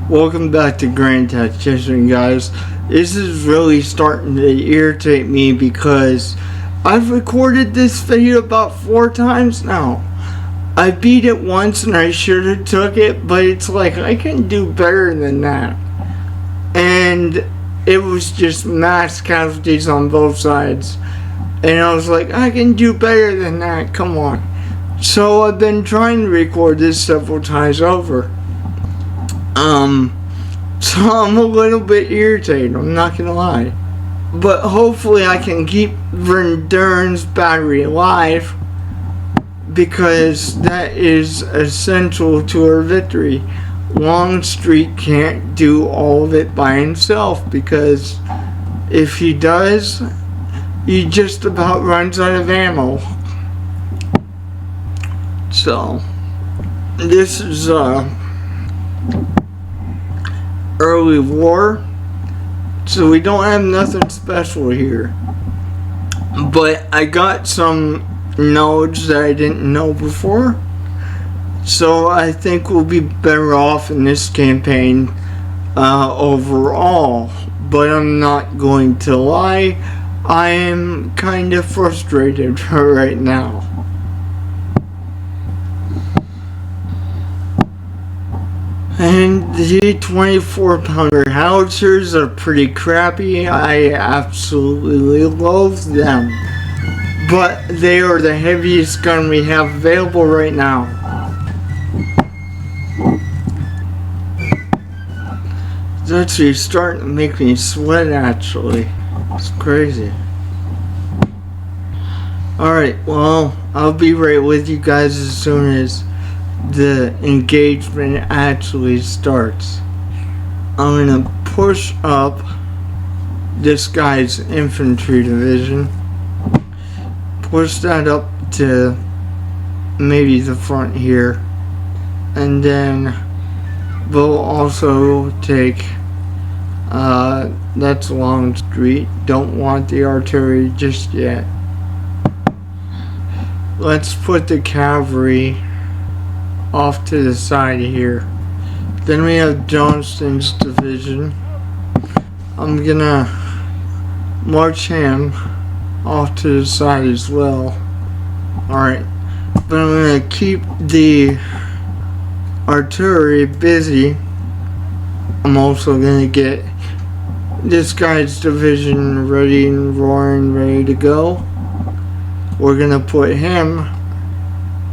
Welcome back to Grand Tactician, guys. This is really starting to irritate me because I've recorded this video about 4 times now. I beat it once and I should have took it, but it's like I can do better than that. And it was just mass casualties on both sides. And I was like, I can do better than that, come on. So I've been trying to record this several times over. So I'm a little bit irritated, I'm not gonna lie. But hopefully I can keep Verdun's battery alive, because that is essential to our victory. Longstreet can't do all of it by himself, because if he does, he just about runs out of ammo. So this is early war, so we don't have nothing special here, but I got some knowledge that I didn't know before, so I think we'll be better off in this campaign overall. But I'm not going to lie, I am kind of frustrated right now. And the 24-pounder Howitzers are pretty crappy. I absolutely loathe them. But they are the heaviest gun we have available right now. It's actually starting to make me sweat, actually. It's crazy. Alright, well, I'll be right with you guys as soon as the engagement actually starts. I'm gonna push up this guy's infantry division, push that up to maybe the front here, and then we'll also take that's Longstreet. Don't want the artillery just yet. Let's put the cavalry off to the side here. Then we have Johnston's division. I'm gonna march him off to the side as well. Alright, but I'm gonna keep the artillery busy. I'm also gonna get this guy's division ready and roaring, ready to go. We're gonna put him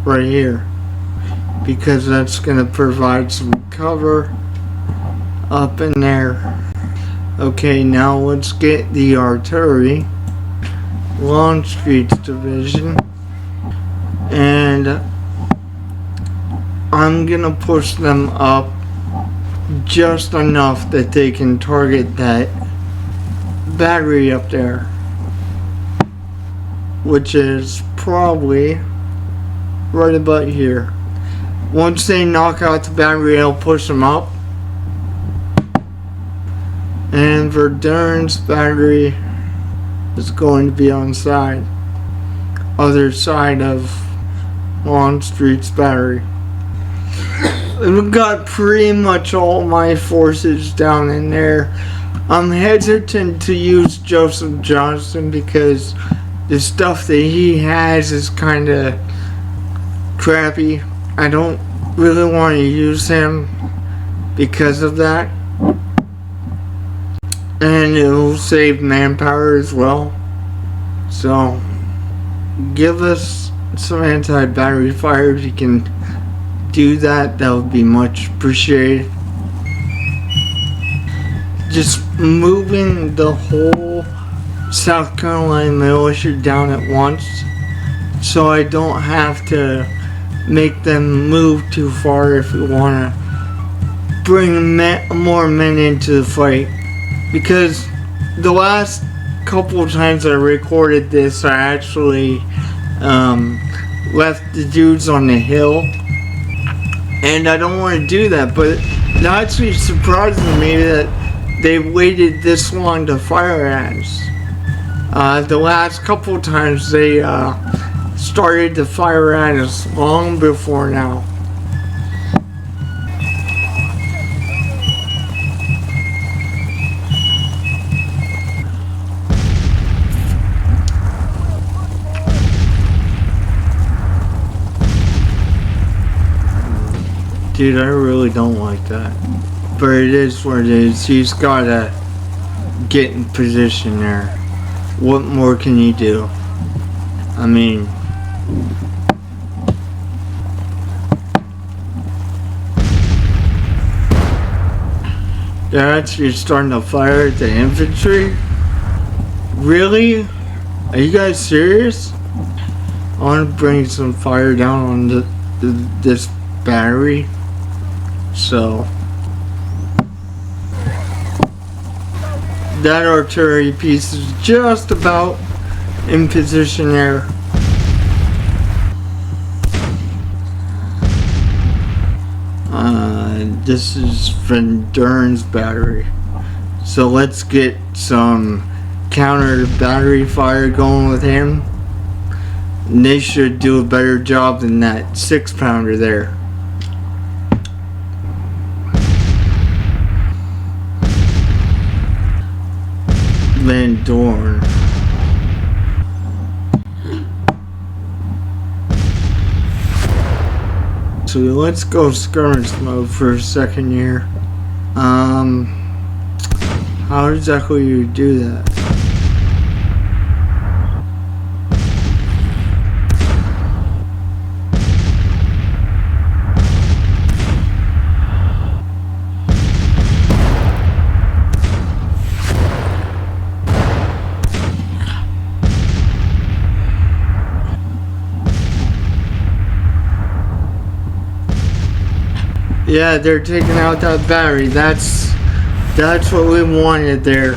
right here, because that's going to provide some cover up in there. Okay, now let's get the artillery, Longstreet's division, and I'm going to push them up just enough that they can target that battery up there, which is probably right about here. Once they knock out the battery, I'll push them up. And Verdun's battery is going to be on side. Other side of Longstreet's battery. I've got pretty much all my forces down in there. I'm hesitant to use Joseph Johnston because the stuff that he has is kind of crappy. I don't really want to use him because of that, and it will save manpower as well. So give us some anti-battery fire if you can do that. That would be much appreciated. Just moving the whole South Carolina militia down at once, so I don't have to make them move too far if we want to bring more men into the fight. Because the last couple of times I recorded this, I actually left the dudes on the hill, and I don't want to do that. But it actually surprises me that they waited this long to fire at us. The last couple of times they started to fire at us long before now. Dude, I really don't like that. But it is what it is. He's gotta get in position there. What more can you do? I mean... They're actually starting to fire at the infantry? Really? Are you guys serious? I want to bring some fire down on this battery. So... that artillery piece is just about in position there. This is Van Dern's battery. So let's get some counter battery fire going with him. And they should do a better job than that 6-pounder there. Van Dorn. So let's go skirmish mode for a second here. How exactly you do that? Yeah, they're taking out that battery. That's what we wanted there.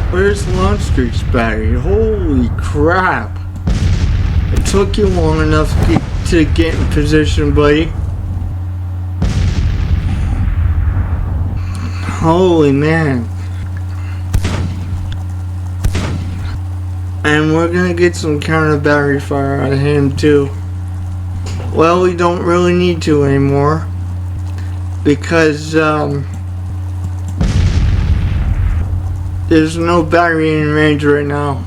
Where's Longstreet's battery? Holy crap. It took you long enough to get in position, buddy. Holy man. And we're gonna get some counter battery fire out of him too. Well, we don't really need to anymore. Because there's no battery in range right now.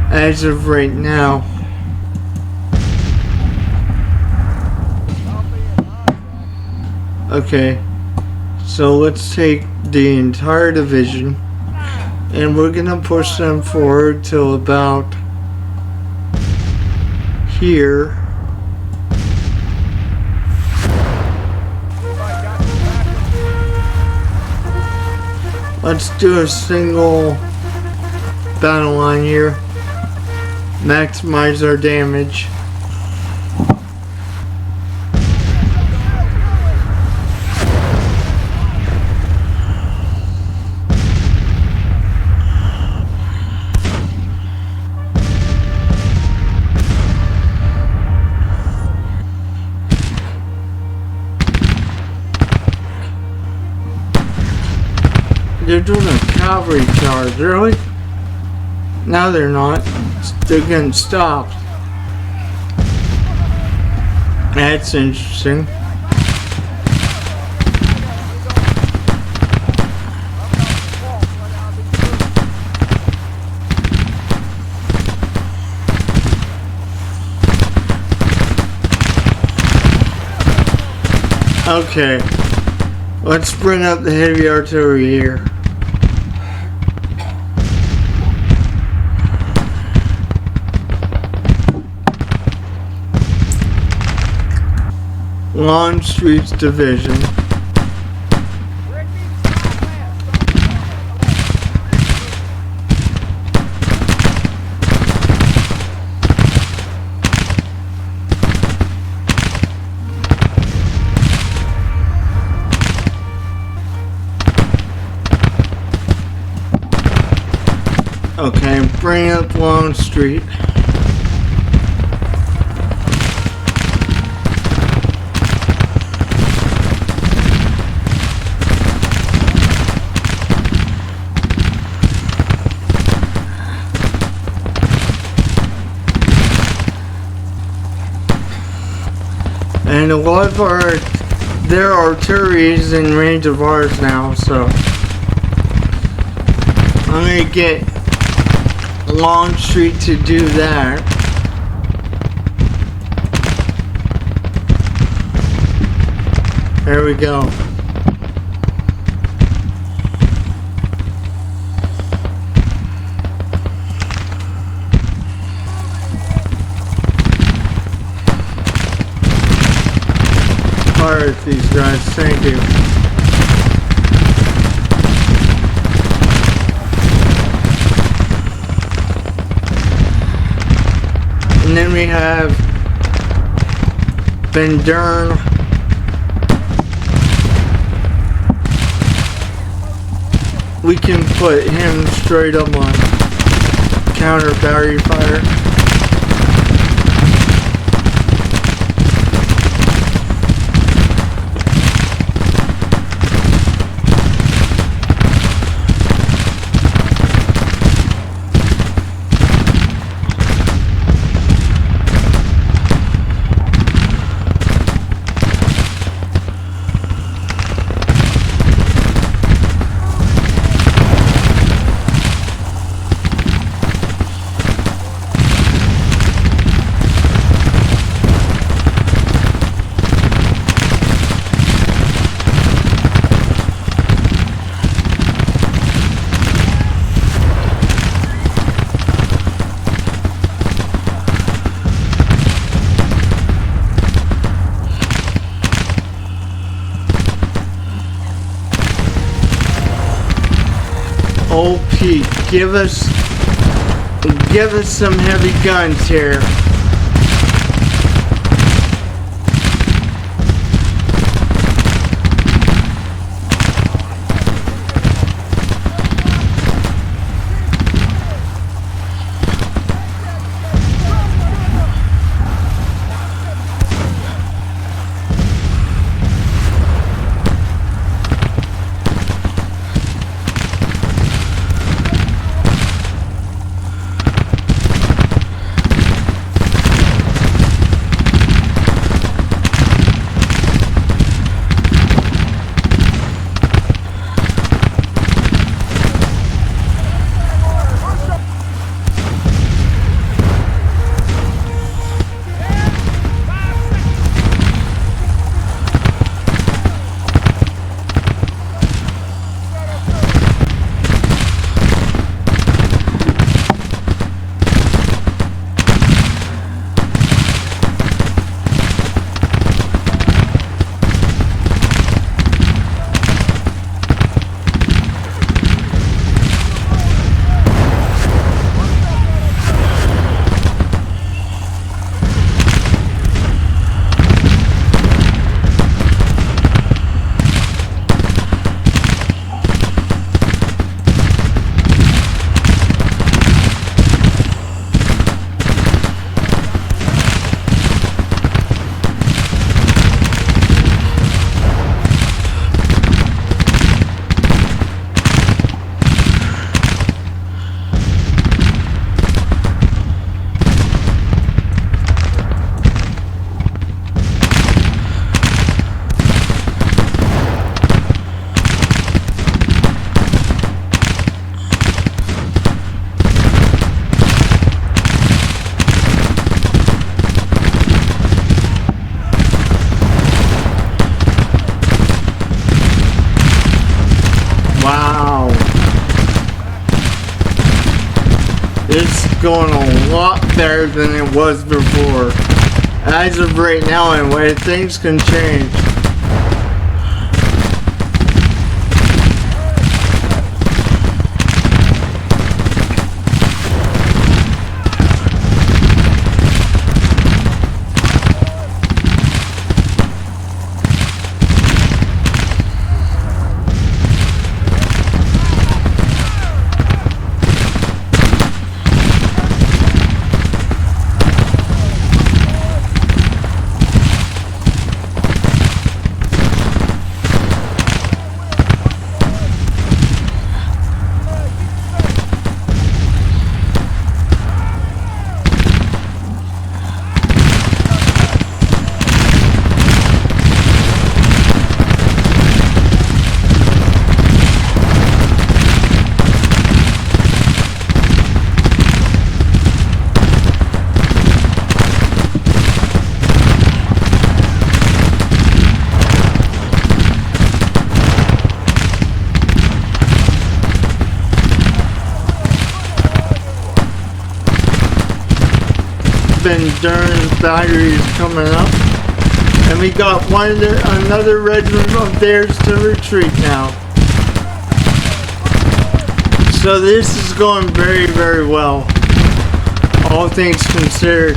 As of right now. Okay. So let's take the entire division and we're gonna push them forward till about here. Let's do a single battle line here. Maximize our damage. They're doing a cavalry charge, really? No, they're not. They're getting stopped. That's interesting. Okay. Let's bring up the heavy artillery here. Longstreet's division. Okay, bring up Longstreet. And a lot of their artillery is in range of ours now, so I'm gonna get Longstreet to do that. There we go. Fire at these guys, thank you. And then we have Van Dern. We can put him straight up on counter battery fire. Oh Pete, give us some heavy guns here. It's going a lot better than it was before. As of right now anyway, things can change. Van Durn's battery is coming up. And we got another regiment of theirs to retreat now. So this is going very, very well, all things considered.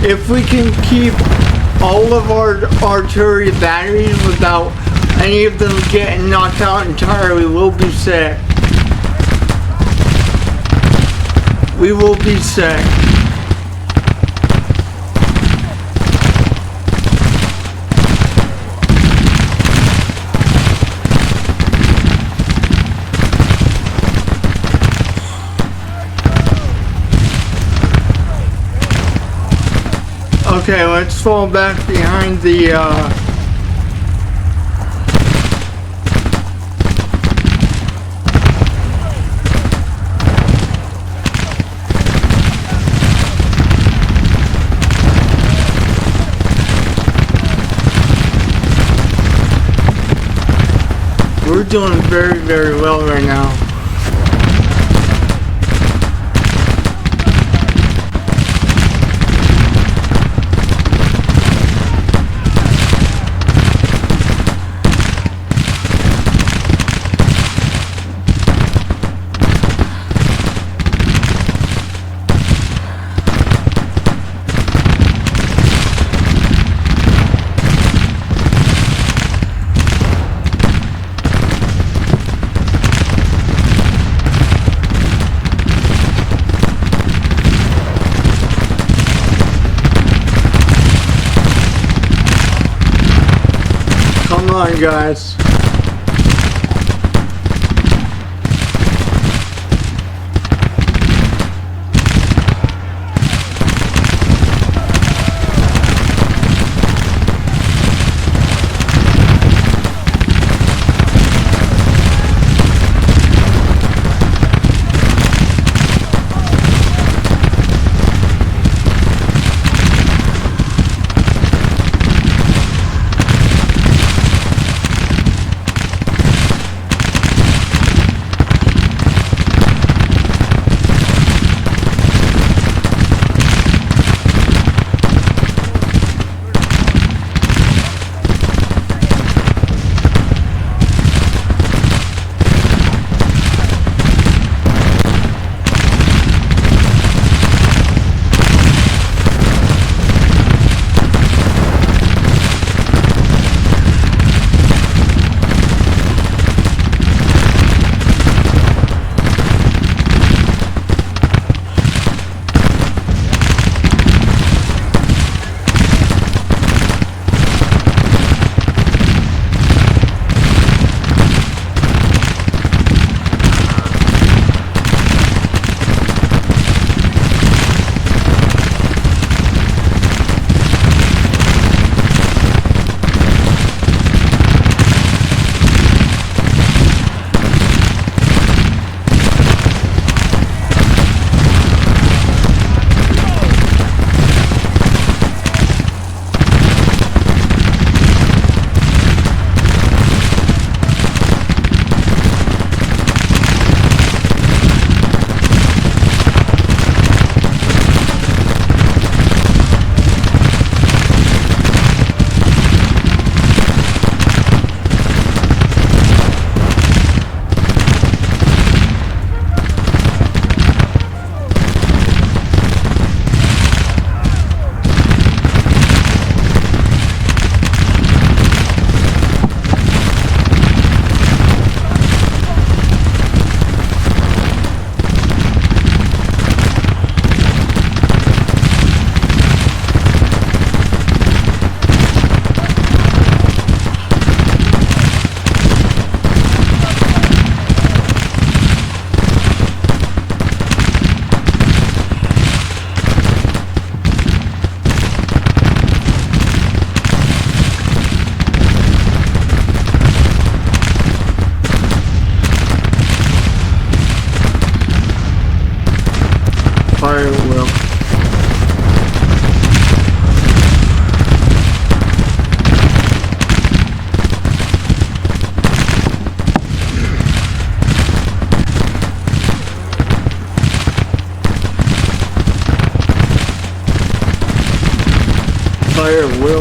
If we can keep all of our artillery batteries without any of them getting knocked out entirely, we'll be set. We will be set. Okay, let's fall back behind the we're doing very, very well right now. Come on, guys.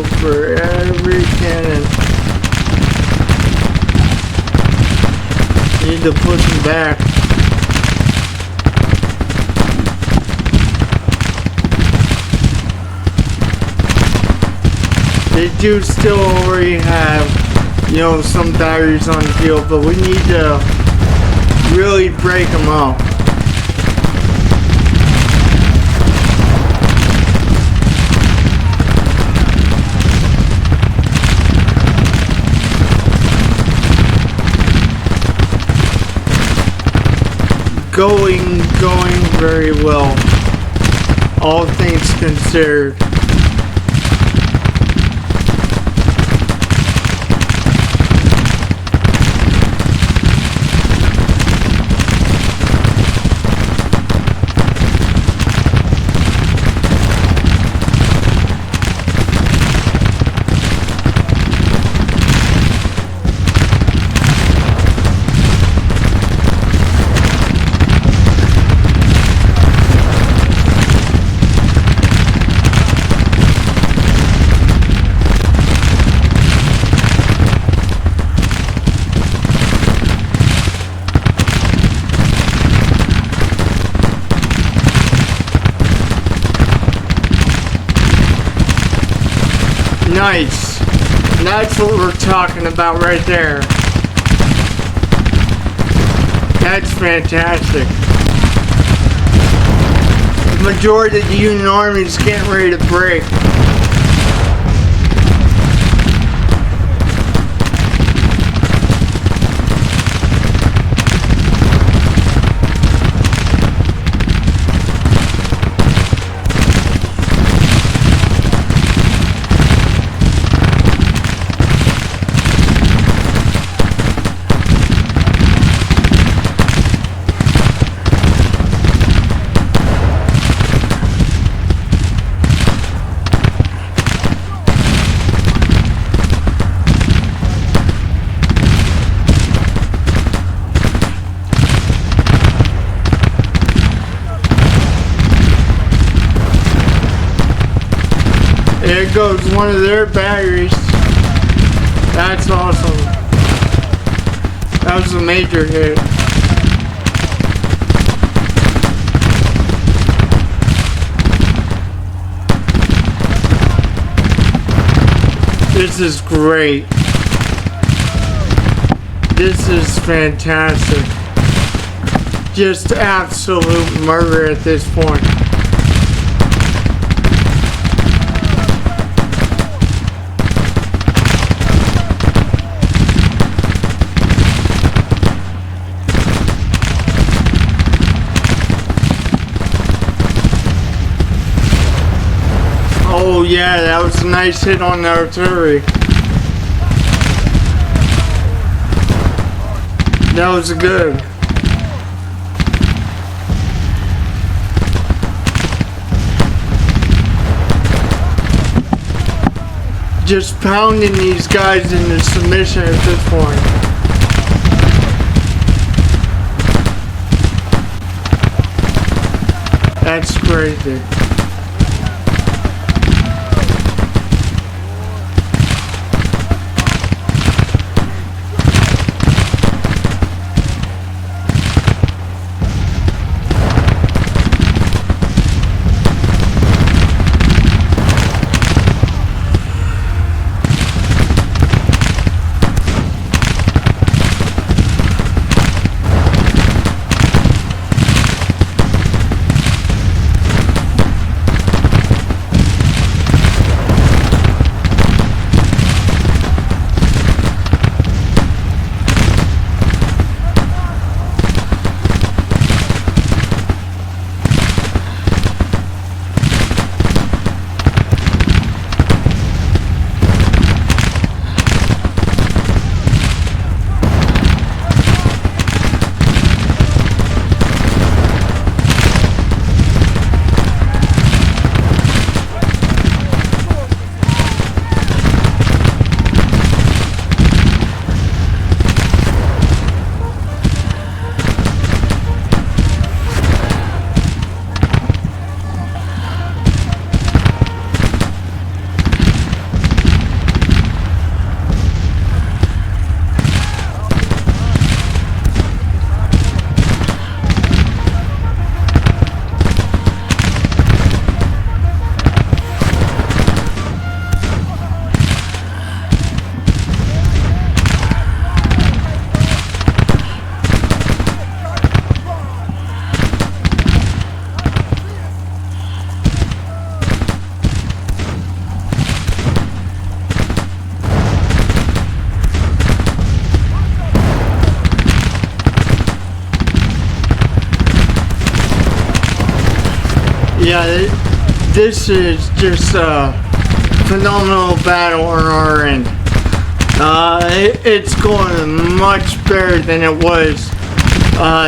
shield for every cannon. Need to push them back. They do still already have, you know, some batteries on the field, but we need to really break them up. Going very well, all things considered. Nice. That's what we're talking about right there. That's fantastic. The majority of the Union Army is getting ready to break. There goes one of their batteries. That's awesome. That was a major hit. This is great. This is fantastic. Just absolute murder at this point. Oh yeah, that was a nice hit on the artillery. That was good. Just pounding these guys into submission at this point. That's crazy. Yeah, this is just a phenomenal battle on our end. It's going much better than it was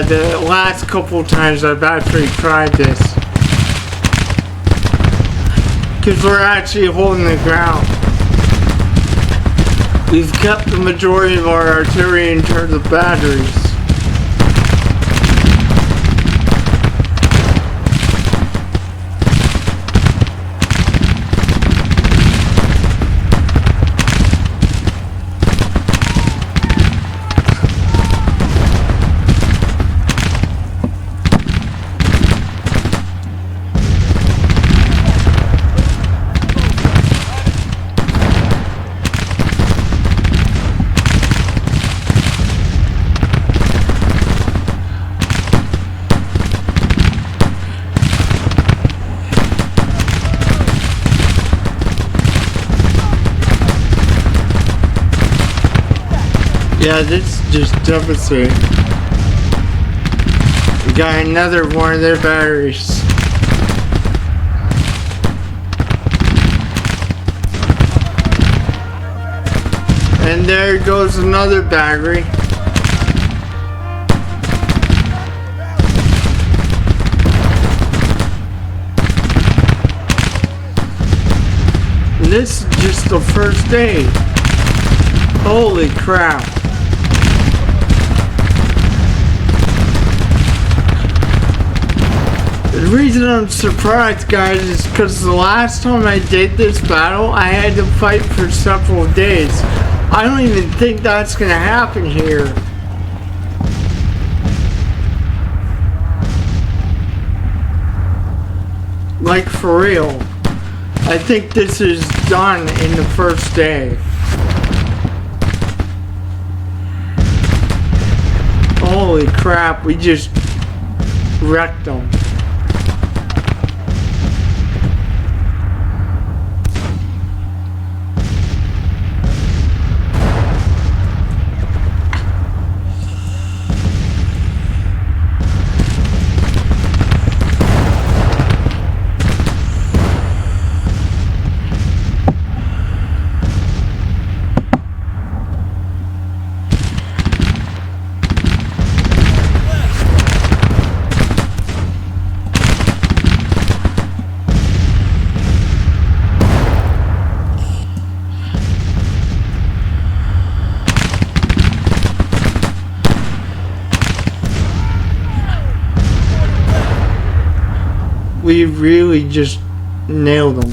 the last couple times I've actually tried this. Because we're actually holding the ground. We've kept the majority of our artillery in terms of batteries. Yeah, this is just devastating. We got another one of their batteries. And there goes another battery. And this is just the first day. Holy crap. The reason I'm surprised, guys, is because the last time I did this battle, I had to fight for several days. I don't even think that's gonna happen here. Like, for real. I think this is done in the first day. Holy crap, we just wrecked them. We really just nailed them.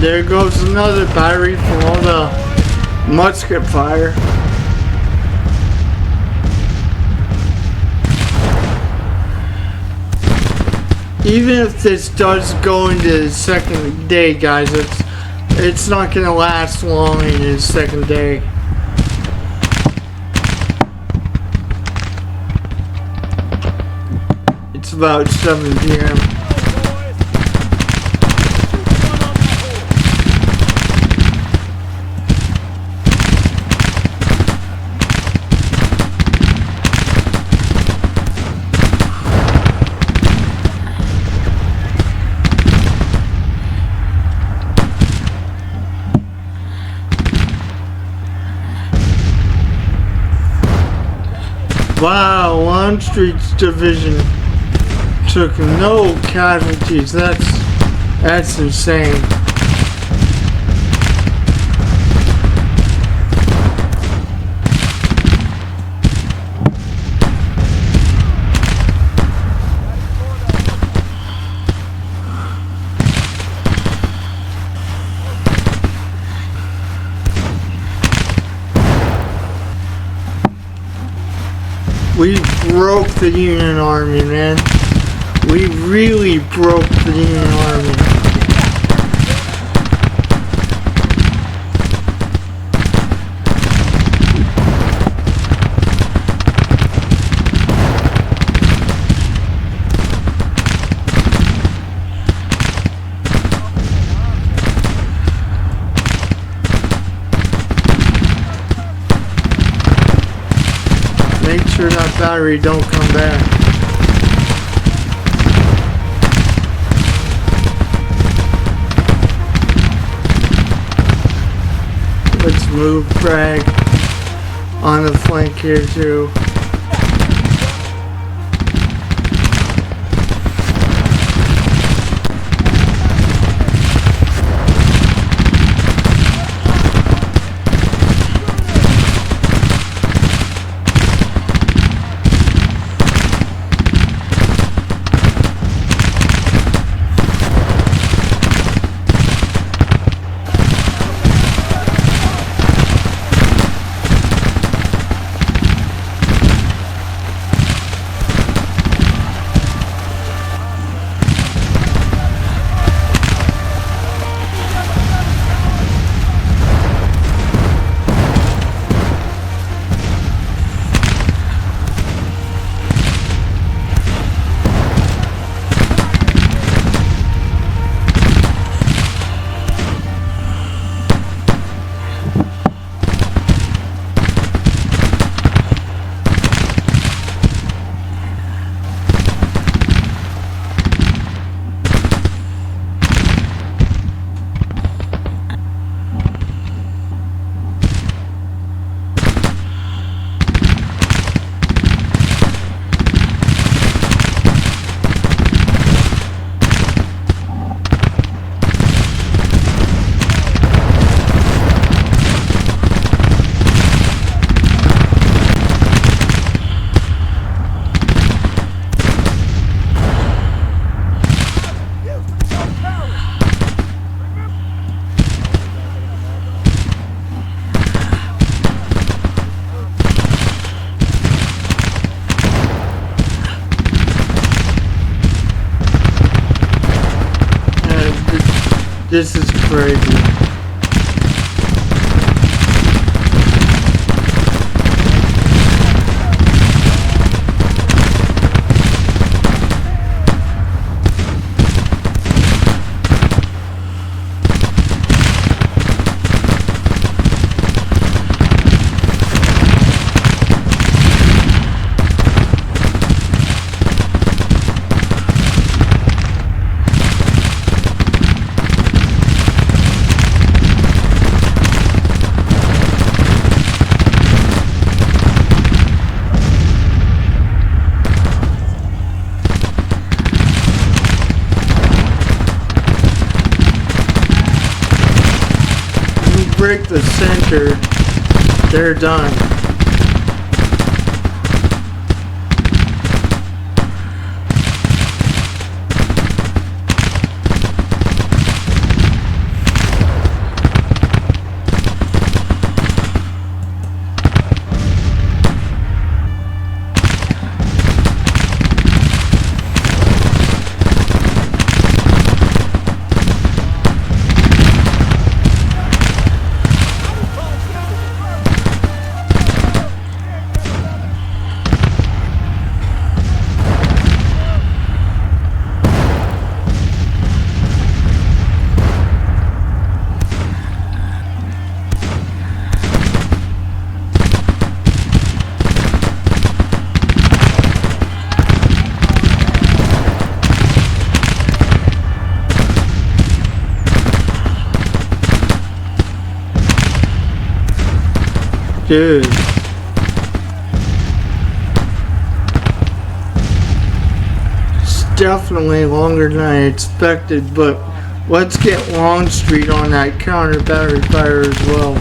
There goes another battery from all the musket fire. Even if this does go into the second day, guys, it's not gonna last long in the second day. It's about 7 p.m. Wow, Longstreet's division took no casualties. That's insane. We broke the Union Army, man. We really broke the Union Army. Make sure that battery don't come back. Let's move Bragg on the flank here too. This is crazy. Break the center, they're done. Dude. It's definitely longer than I expected, but let's get Longstreet on that counter battery fire as well.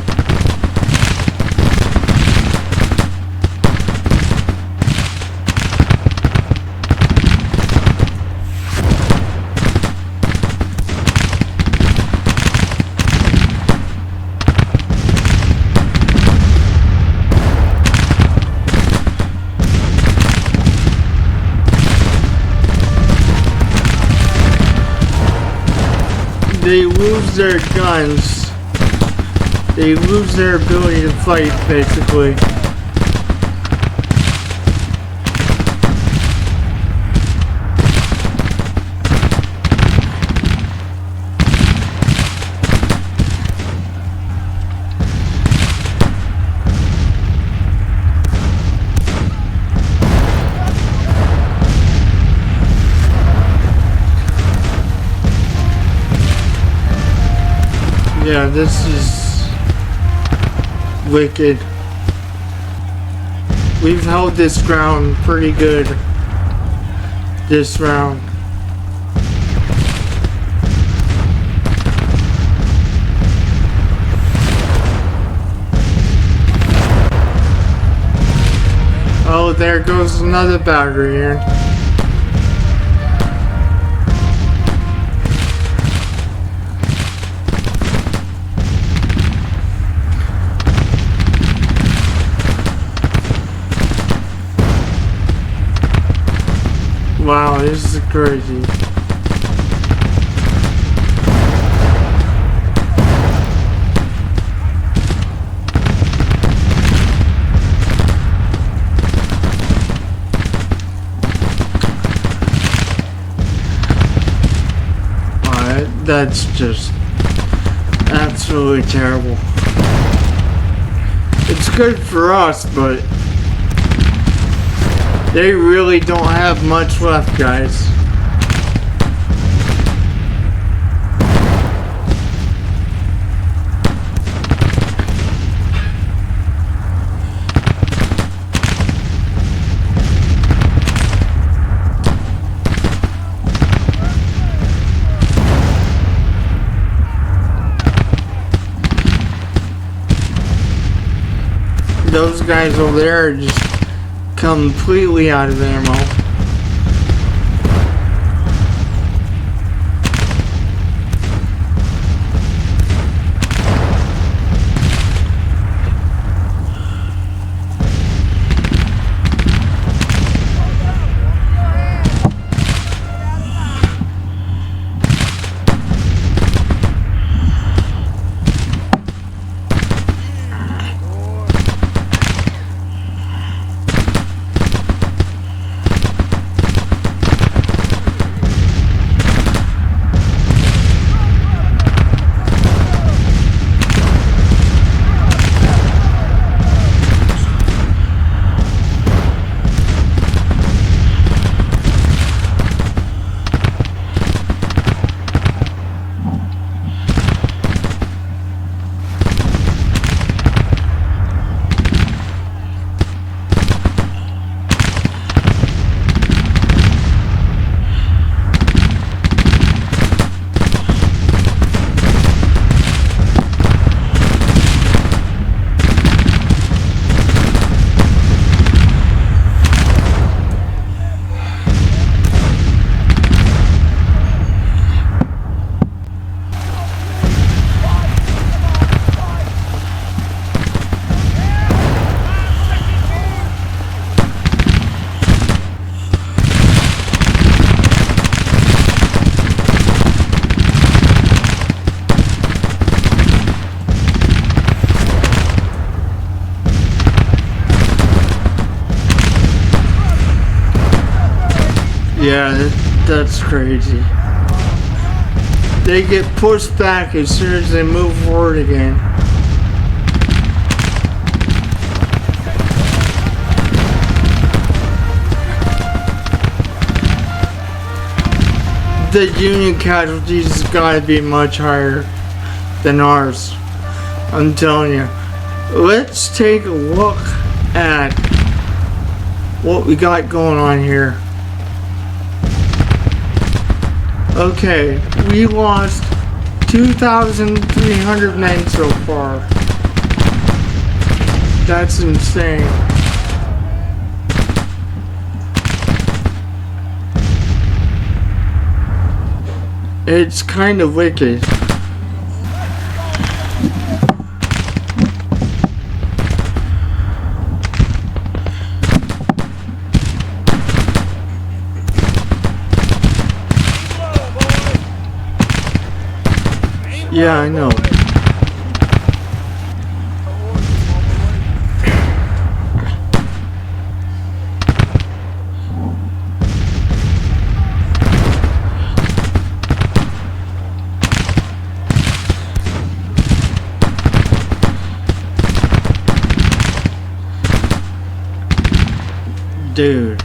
They lose their guns. They lose their ability to fight, basically. Yeah, this is wicked. We've held this ground pretty good this round. Oh, there goes another battery here. Wow, this is crazy. That's just absolutely terrible. It's good for us, but they really don't have much left, guys. Those guys over there are just completely out of ammo. Yeah, that's crazy. They get pushed back as soon as they move forward again. The Union casualties has got to be much higher than ours. I'm telling you. let's take a look at what we got going on here. Okay, we lost 2,300 men so far. That's insane. It's kind of wicked. Yeah, I know. Dude.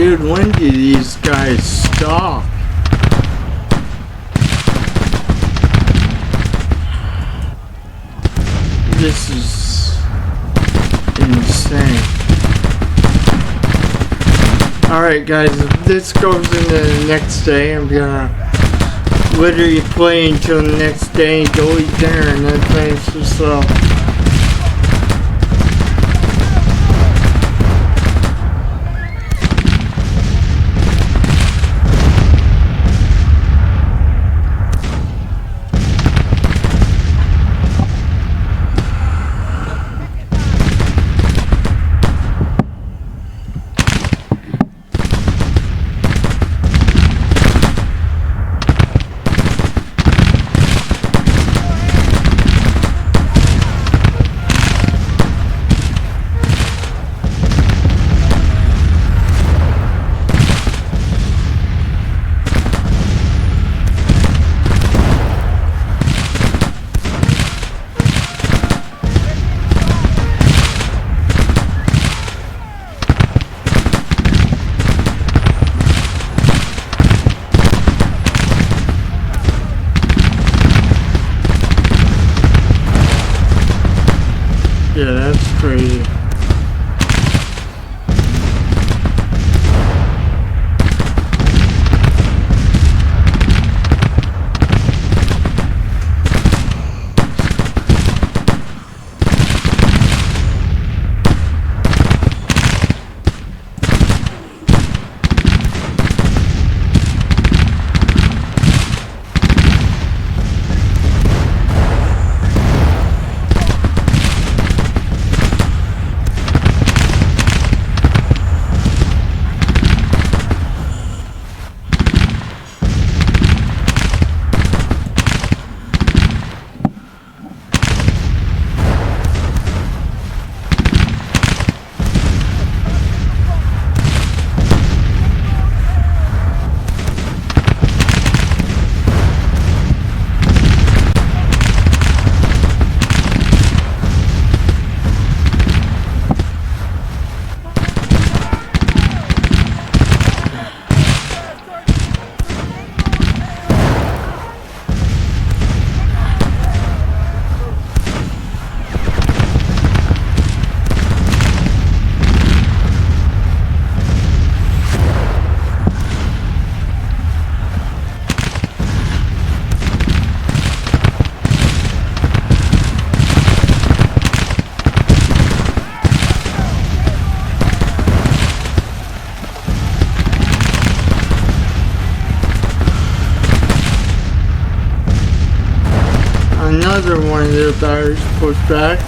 Dude, when do these guys stop? This is insane. Alright guys, if this goes into the next day, I'm gonna literally play until the next day, go eat dinner, and then finish this up. Yeah, that's crazy. Another one of their batteries pushed back.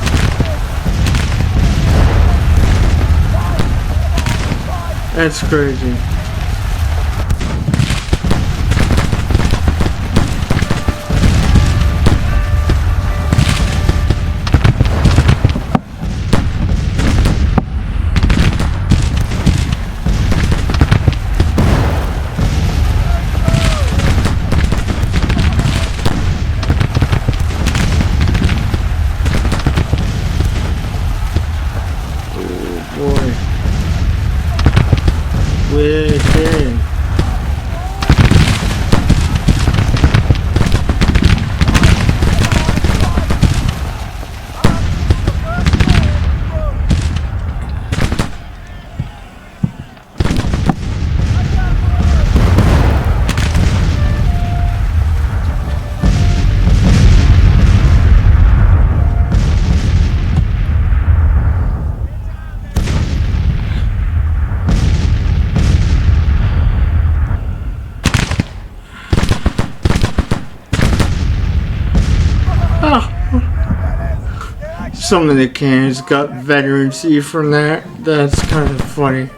That's crazy. Wicked. Some of the cannons got veterancy from that. That's kind of funny.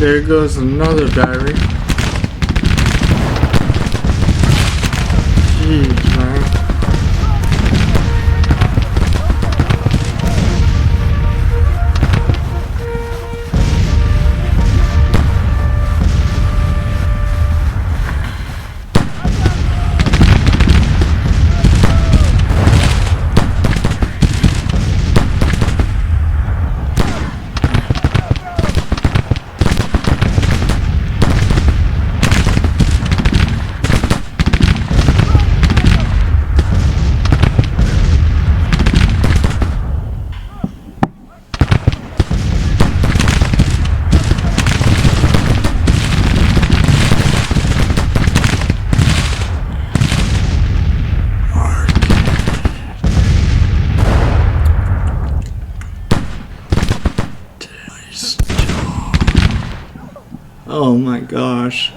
There goes another battery. Jeez, man. Oh my gosh.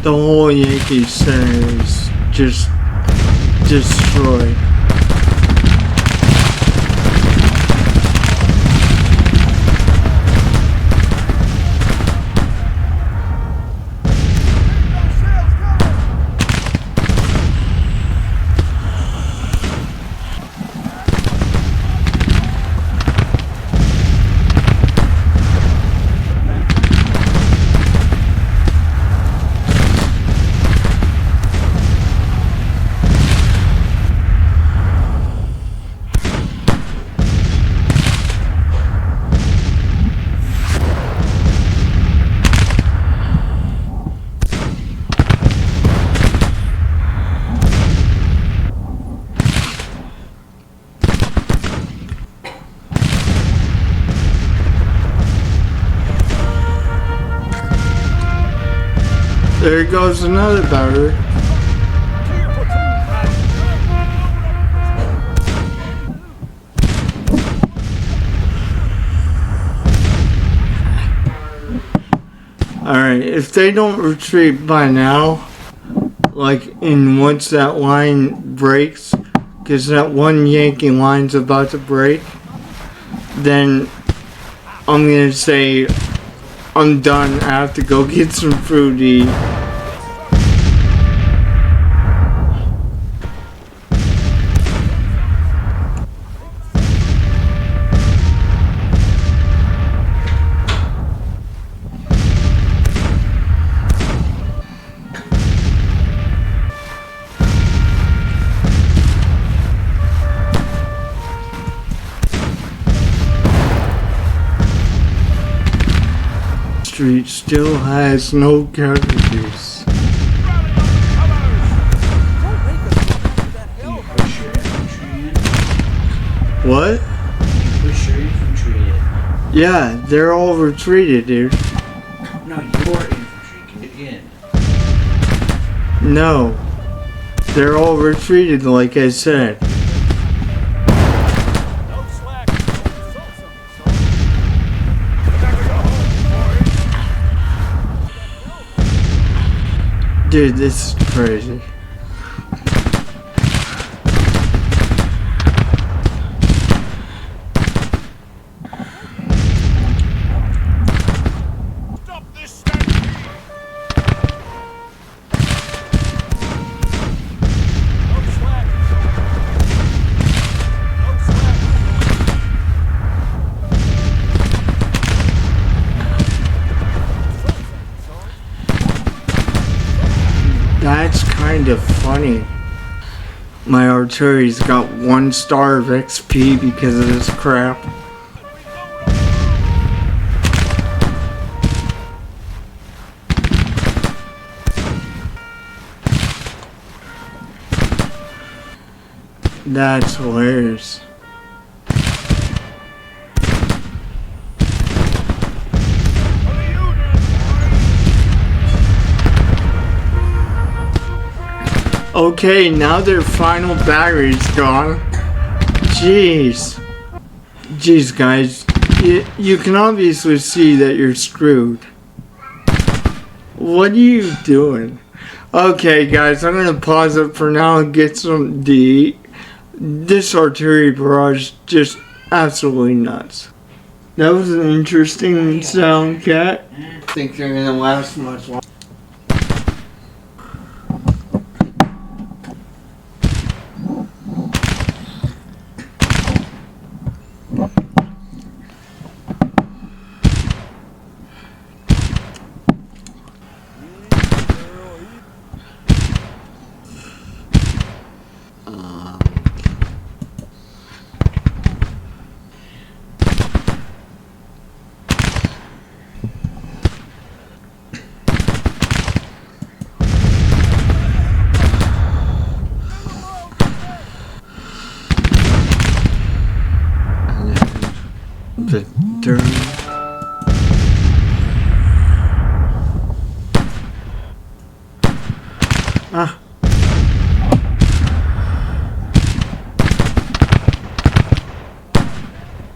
The whole Yankee Center is just destroyed. There goes another battery. Alright, if they don't retreat by now, like once that line breaks, because that one Yankee line's about to break, then I'm gonna say I'm done. I have to go get some food to eat. Street still has no casualties. What? Push your infantry in. Yeah, they're all retreated, dude. No, your infantry can get in. No. They're all retreated, like I said. Dude, this is crazy. Stop this stampede! No slack! No slack! That's kind of funny. My artillery's got 1 star of XP because of this crap. That's hilarious. Okay, now their final battery's gone. Jeez. Jeez, guys. You can obviously see that you're screwed. What are you doing? Okay, guys, I'm gonna pause it for now and get some to eat. This artillery barrage is just absolutely nuts. That was an interesting sound, Cat. I think they're gonna last much longer.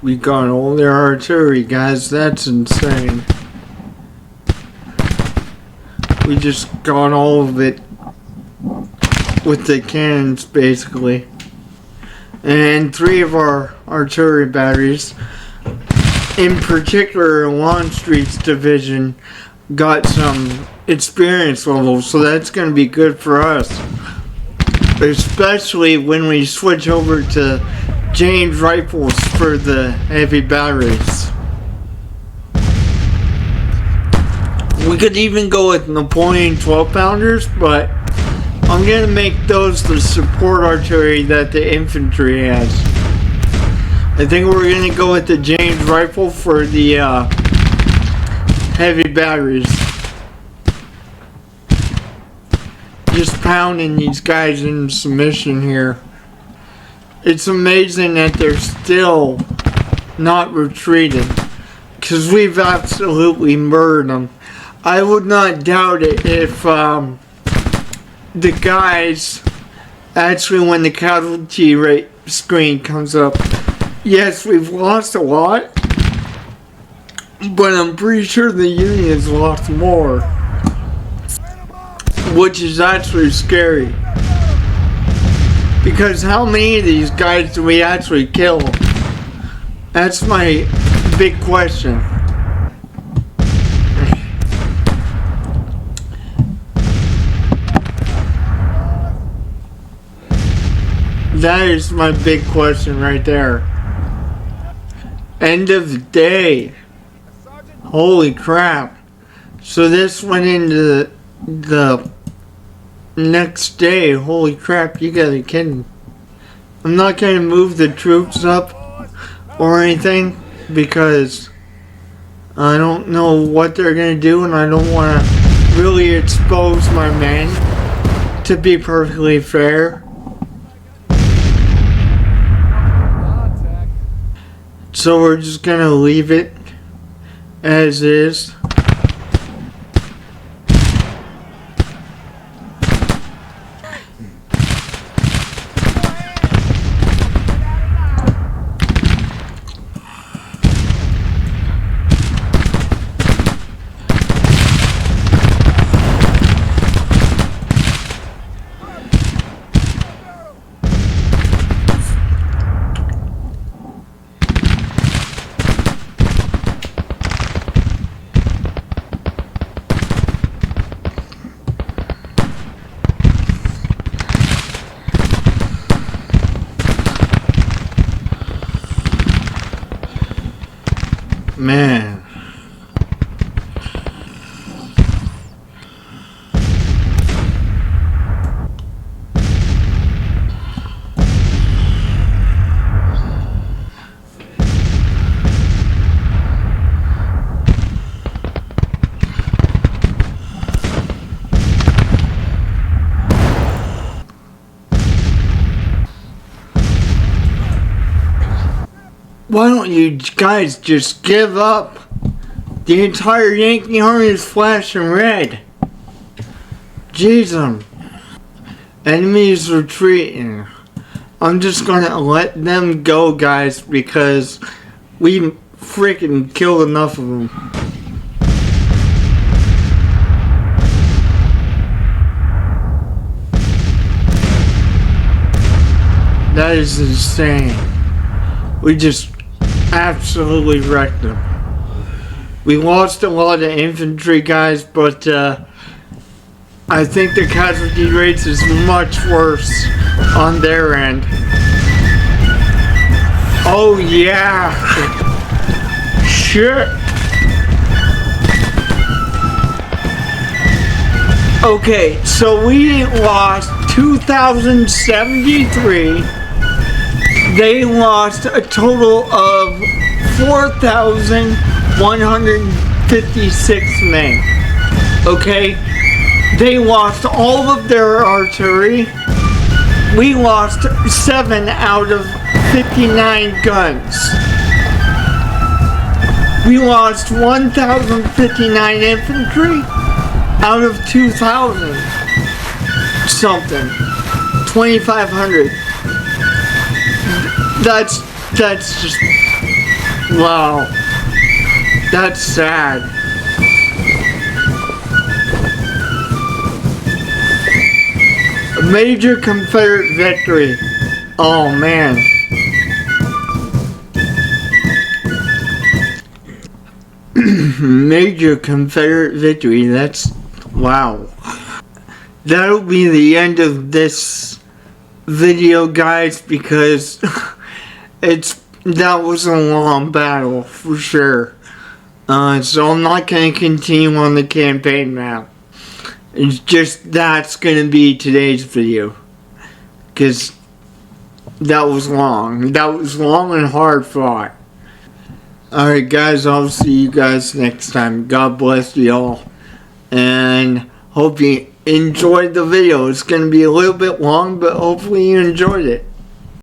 We got all their artillery, guys. That's insane. We just got all of it with the cannons, basically. And 3 of our artillery batteries, in particular Longstreet's division, got some experience levels, so that's going to be good for us. Especially when we switch over to James rifles for the heavy batteries. We could even go with Napoleon 12-pounders, but I'm going to make those the support artillery that the infantry has. I think we're going to go with the James rifle for the heavy batteries. Just pounding these guys in submission here. It's amazing that they're still not retreated, because we've absolutely murdered them. I would not doubt it if the guys, actually when the casualty rate screen comes up, yes, we've lost a lot, but I'm pretty sure the Union's lost more, which is actually scary. Because how many of these guys do we actually kill? That's my big question. That is my big question right there. End of the day. Holy crap. So this went into the next day. Holy crap, you gotta be kidding. I'm not gonna move the troops up or anything because I don't know what they're gonna do, and I don't wanna really expose my men, to be perfectly fair. So we're just gonna leave it as is. Man. Why don't you guys just give up? The entire Yankee army is flashing red. Jeez, enemy is retreating. I'm just gonna let them go, guys, because we freaking killed enough of them. That is insane. We just absolutely wrecked them. We lost a lot of infantry, guys, but I think the casualty rates is much worse on their end. Oh yeah! Shit! Okay, so we lost 2,073. They lost a total of 4,156 men. Okay? They lost all of their artillery. We lost 7 out of 59 guns. We lost 1,059 infantry out of 2,000. something. 2,500. That's just, wow. That's sad. A major Confederate victory. Oh man. Major Confederate victory. That's, wow. That'll be the end of this video, guys, because that was a long battle for sure. So I'm not going to continue on the campaign map. It's just that's going to be today's video, because that was long. That was long and hard fought. Alright guys, I'll see you guys next time. God bless you all. And hope you enjoyed the video. It's going to be a little bit long, but hopefully you enjoyed it.